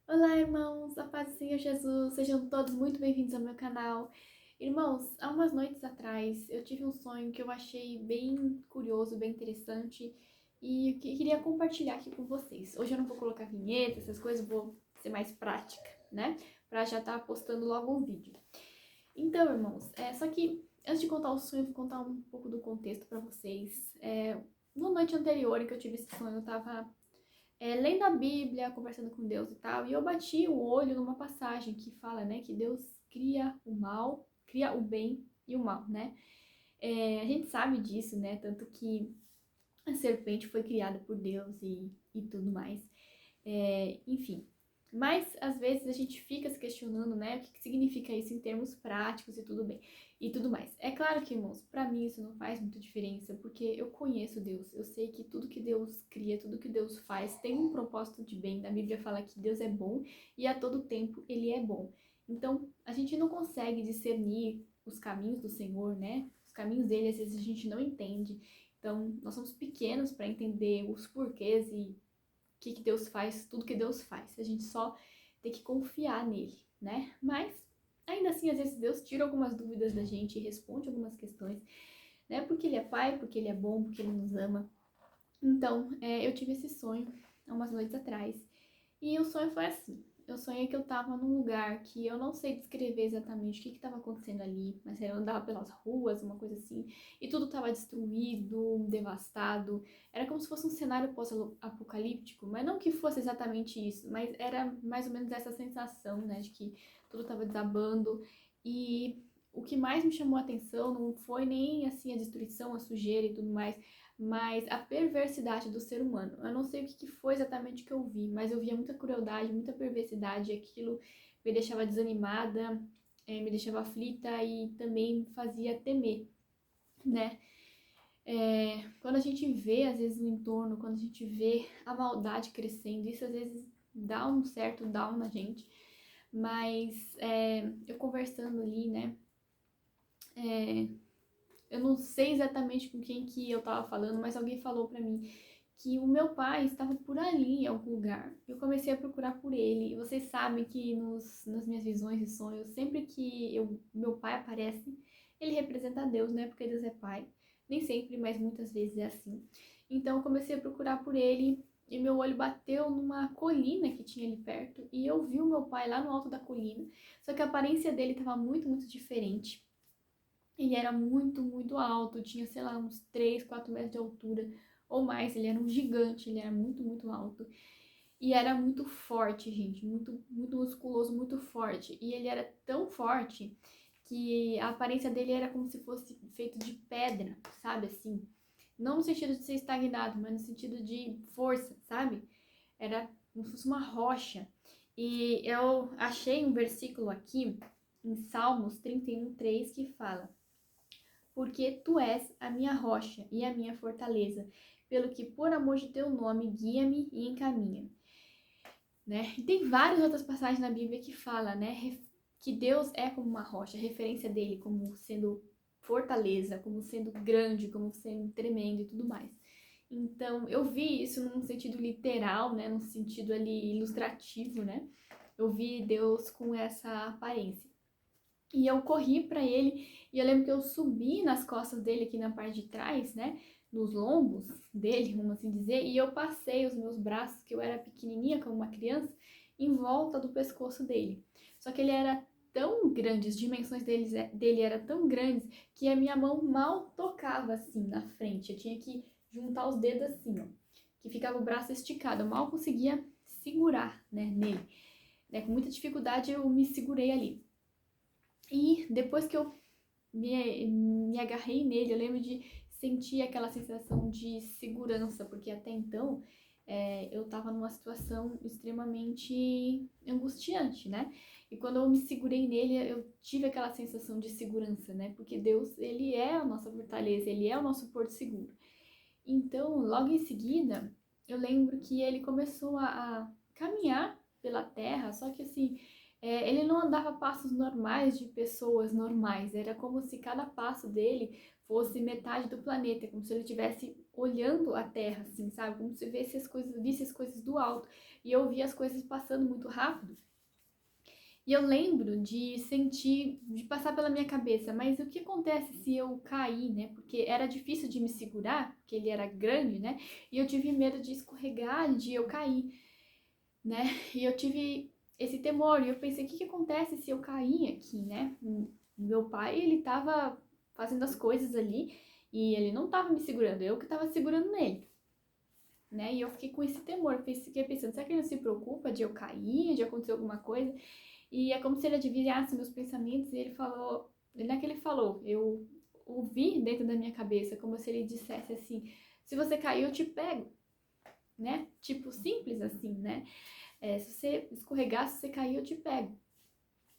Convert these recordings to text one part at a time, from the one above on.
Olá, irmãos, a paz do Senhor Jesus, sejam todos muito bem-vindos ao meu canal. Irmãos, há umas noites atrás eu tive um sonho que eu achei bem curioso, bem interessante e eu queria compartilhar aqui com vocês. Hoje eu não vou colocar vinheta, essas coisas, vou ser mais prática, né? Pra já estar postando logo um vídeo. Então, irmãos, só que antes de contar o sonho, eu vou contar um pouco do contexto pra vocês. Na noite anterior em que eu tive esse sonho, eu tava lendo a Bíblia, conversando com Deus e tal, e eu bati o olho numa passagem que fala, né, que Deus cria o mal, cria o bem e o mal, né? A gente sabe disso, né? Tanto que a serpente foi criada por Deus e tudo mais. Enfim. Mas às vezes a gente fica se questionando, né, o que significa isso em termos práticos e tudo bem, e tudo mais. É claro que, irmãos, para mim isso não faz muita diferença, porque eu conheço Deus. Eu sei que tudo que Deus cria, tudo que Deus faz tem um propósito de bem. A Bíblia fala que Deus é bom e a todo tempo ele é bom. Então, a gente não consegue discernir os caminhos do Senhor, né? Os caminhos dele às vezes a gente não entende. Então, nós somos pequenos para entender os porquês e que Deus faz, tudo que Deus faz. A gente só tem que confiar nele, né? Mas, ainda assim, às vezes Deus tira algumas dúvidas da gente e responde algumas questões, né? Porque ele é pai, porque ele é bom, porque ele nos ama. Então, eu tive esse sonho há umas noites atrás. E o sonho foi assim. Eu sonhei que eu tava num lugar que eu não sei descrever exatamente o que estava acontecendo ali, mas eu andava pelas ruas, uma coisa assim, e tudo estava destruído, devastado. Era como se fosse um cenário pós-apocalíptico, mas não que fosse exatamente isso, mas era mais ou menos essa sensação, né, de que tudo estava desabando. E o que mais me chamou a atenção não foi nem assim a destruição, a sujeira e tudo mais, mas a perversidade do ser humano. Eu não sei o que foi exatamente que eu vi, mas eu via muita crueldade, muita perversidade, e aquilo me deixava desanimada, me deixava aflita e também me fazia temer, né? Quando a gente vê, às vezes, no entorno, quando a gente vê a maldade crescendo, isso às vezes dá um certo down na gente, mas eu conversando ali, né? Eu não sei exatamente com quem que eu tava falando, mas alguém falou pra mim que o meu pai estava por ali em algum lugar. Eu comecei a procurar por ele. E vocês sabem que nas minhas visões e sonhos, sempre que meu pai aparece, ele representa Deus, né? Porque Deus é pai. Nem sempre, mas muitas vezes é assim. Então eu comecei a procurar por ele e meu olho bateu numa colina que tinha ali perto e eu vi o meu pai lá no alto da colina. Só que a aparência dele estava muito, muito diferente. Ele era muito, muito alto, tinha, sei lá, uns 3, 4 metros de altura ou mais. Ele era um gigante, ele era muito, muito alto. E era muito forte, gente, muito, muito musculoso, muito forte. E ele era tão forte que a aparência dele era como se fosse feito de pedra, sabe assim? Não no sentido de ser estagnado, mas no sentido de força, sabe? Era como se fosse uma rocha. E eu achei um versículo aqui em Salmos 31:3 que fala: porque tu és a minha rocha e a minha fortaleza, pelo que por amor de teu nome guia-me e encaminha, né? E tem várias outras passagens na Bíblia que fala, né, que Deus é como uma rocha, a referência dele como sendo fortaleza, como sendo grande, como sendo tremendo e tudo mais. Então, eu vi isso num sentido literal, né, num sentido ali ilustrativo, né? Eu vi Deus com essa aparência. E eu corri para ele e eu lembro que eu subi nas costas dele aqui na parte de trás, né? Nos lombos dele, vamos assim dizer, e eu passei os meus braços, que eu era pequenininha como uma criança, em volta do pescoço dele. Só que ele era tão grande, as dimensões dele eram tão grandes que a minha mão mal tocava assim na frente. Eu tinha que juntar os dedos assim, ó, que ficava o braço esticado. Eu mal conseguia segurar, né, nele. Com muita dificuldade eu me segurei ali. E depois que eu me agarrei nele, eu lembro de sentir aquela sensação de segurança, porque até então eu tava numa situação extremamente angustiante, né? E quando eu me segurei nele, eu tive aquela sensação de segurança, né? Porque Deus, ele é a nossa fortaleza, ele é o nosso porto seguro. Então, logo em seguida, eu lembro que ele começou a caminhar pela terra, só que assim, Ele não andava a passos normais de pessoas normais, era como se cada passo dele fosse metade do planeta, como se ele estivesse olhando a Terra, assim, sabe? Como se visse as coisas do alto. E eu via as coisas passando muito rápido. E eu lembro de sentir, de passar pela minha cabeça, mas o que acontece se eu cair, né? Porque era difícil de me segurar, porque ele era grande, né? E eu tive medo de escorregar, de eu cair, né? E eu tive esse temor, e eu pensei, o que acontece se eu cair aqui, né? Meu pai, ele tava fazendo as coisas ali, e ele não tava me segurando, eu que tava segurando nele. Né? E eu fiquei com esse temor, fiquei pensando, será que ele não se preocupa de eu cair, de acontecer alguma coisa? E é como se ele adivinhasse meus pensamentos e ele falou, não é que ele falou, eu ouvi dentro da minha cabeça, como se ele dissesse assim, se você cair eu te pego, né? Tipo, simples assim, né? Se você escorregar, se você cair eu te pego.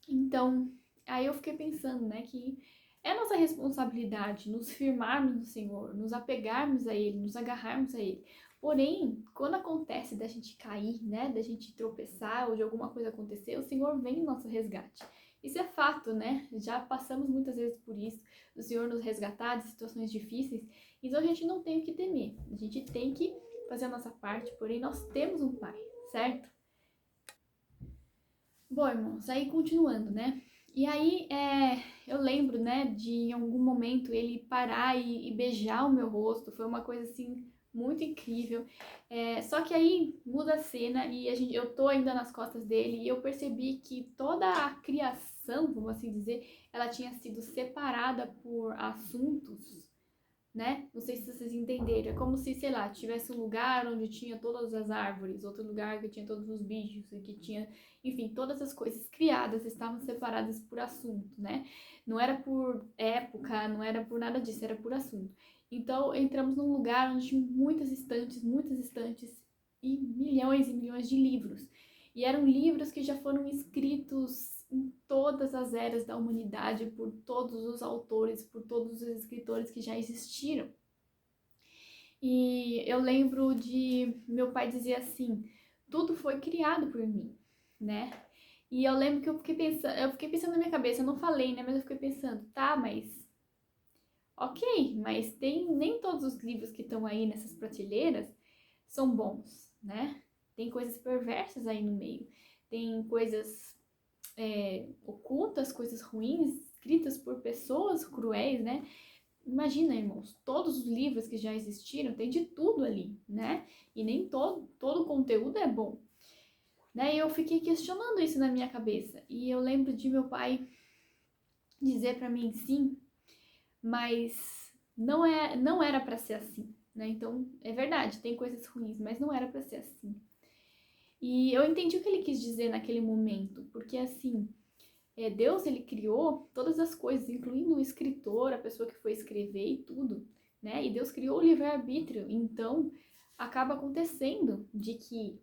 Então, aí eu fiquei pensando, né, que é nossa responsabilidade nos firmarmos no Senhor, nos apegarmos a Ele, nos agarrarmos a Ele. Porém, quando acontece da gente cair, né, da gente tropeçar ou de alguma coisa acontecer, o Senhor vem em nosso resgate. Isso é fato, né? Já passamos muitas vezes por isso, o Senhor nos resgatar de situações difíceis. Então a gente não tem o que temer, a gente tem que fazer a nossa parte, porém nós temos um Pai, certo? Bom, irmãos, aí continuando, né? E aí, eu lembro, né, de em algum momento ele parar e beijar o meu rosto, foi uma coisa assim muito incrível. Só que aí muda a cena e eu tô ainda nas costas dele e eu percebi que toda a criação, vamos assim dizer, ela tinha sido separada por assuntos, né? Não sei se vocês entenderam. É como se, sei lá, tivesse um lugar onde tinha todas as árvores, outro lugar que tinha todos os bichos, e que tinha, enfim, todas as coisas criadas estavam separadas por assunto, né? Não era por época, não era por nada disso, era por assunto. Então, entramos num lugar onde tinha muitas estantes e milhões de livros. E eram livros que já foram escritos em todas as eras da humanidade, por todos os autores, por todos os escritores que já existiram. E eu lembro de meu pai dizer assim: tudo foi criado por mim, né? E eu lembro que eu fiquei pensando na minha cabeça, eu não falei, né? Mas eu fiquei pensando, tá, mas ok, mas nem todos os livros que estão aí nessas prateleiras são bons, né? Tem coisas perversas aí no meio, tem coisas ocultas, coisas ruins, escritas por pessoas cruéis, né? Imagina, irmãos, todos os livros que já existiram, tem de tudo ali, né? E nem todo o conteúdo é bom. Né? E eu fiquei questionando isso na minha cabeça. E eu lembro de meu pai dizer para mim, sim, mas não era para ser assim, né? Então, é verdade, tem coisas ruins, mas não era para ser assim. E eu entendi o que ele quis dizer naquele momento, porque assim, Deus, ele criou todas as coisas, incluindo o escritor, a pessoa que foi escrever e tudo, né? E Deus criou o livre-arbítrio, então acaba acontecendo de que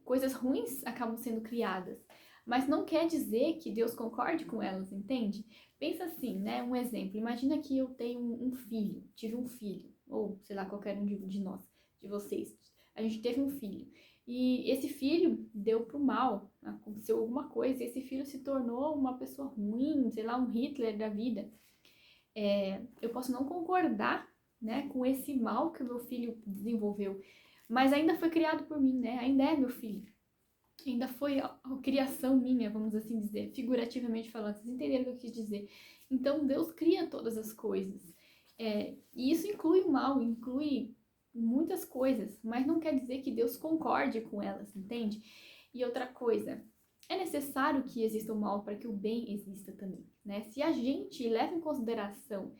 coisas ruins acabam sendo criadas, mas não quer dizer que Deus concorde com elas, entende? Pensa assim, né? Um exemplo, imagina que eu tenho um filho, tive um filho, ou sei lá, qualquer um de nós, de vocês, a gente teve um filho. E esse filho deu pro mal, aconteceu alguma coisa, e esse filho se tornou uma pessoa ruim, sei lá, um Hitler da vida. Eu posso não concordar, né, com esse mal que o meu filho desenvolveu, mas ainda foi criado por mim, né? Ainda é meu filho. Ainda foi a criação minha, vamos assim dizer, figurativamente falando. Vocês entenderam o que eu quis dizer? Então, Deus cria todas as coisas. E isso inclui o mal, inclui muitas coisas, mas não quer dizer que Deus concorde com elas, entende? E outra coisa, é necessário que exista o mal para que o bem exista também, né? Se a gente leva em consideração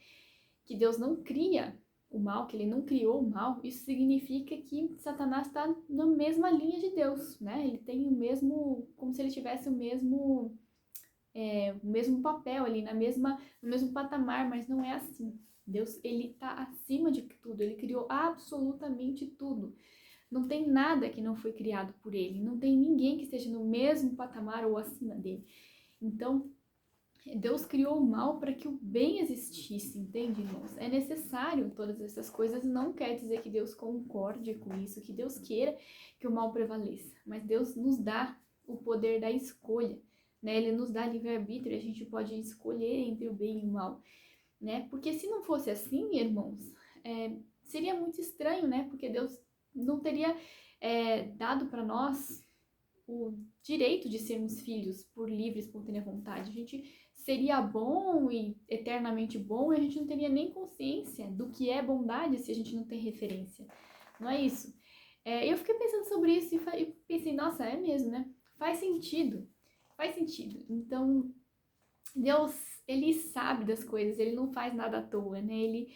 que Deus não cria o mal, que ele não criou o mal, isso significa que Satanás está na mesma linha de Deus, né? Ele tem o mesmo, como se ele tivesse o mesmo papel ali, no mesmo patamar, mas não é assim. Deus, ele está acima de tudo, ele criou absolutamente tudo. Não tem nada que não foi criado por ele, não tem ninguém que esteja no mesmo patamar ou acima dele. Então, Deus criou o mal para que o bem existisse, entende, irmãos? É necessário todas essas coisas, não quer dizer que Deus concorde com isso, que Deus queira que o mal prevaleça, mas Deus nos dá o poder da escolha, né? Ele nos dá livre-arbítrio e a gente pode escolher entre o bem e o mal, né? Porque se não fosse assim, irmãos, seria muito estranho, né? Porque Deus não teria dado para nós o direito de sermos filhos por livre e espontânea vontade. A gente seria bom e eternamente bom e a gente não teria nem consciência do que é bondade se a gente não tem referência. Não é isso? Eu fiquei pensando sobre isso e pensei, nossa, é mesmo, né? Faz sentido. Faz sentido. Então, Deus, ele sabe das coisas, ele não faz nada à toa, né?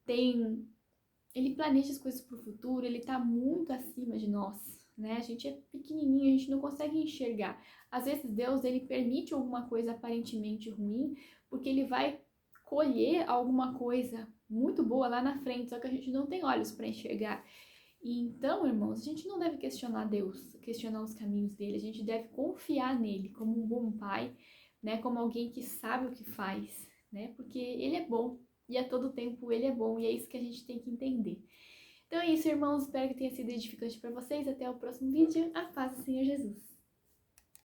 Ele planeja as coisas para o futuro, ele tá muito acima de nós, né? A gente é pequenininho, a gente não consegue enxergar. Às vezes Deus, ele permite alguma coisa aparentemente ruim, porque ele vai colher alguma coisa muito boa lá na frente, só que a gente não tem olhos para enxergar. E então, irmãos, a gente não deve questionar Deus, questionar os caminhos dele, a gente deve confiar nele como um bom pai, né? Como alguém que sabe o que faz, né? Porque ele é bom e a todo tempo ele é bom e é isso que a gente tem que entender. Então é isso, irmãos, espero que tenha sido edificante para vocês. Até o próximo vídeo. A paz do Senhor Jesus.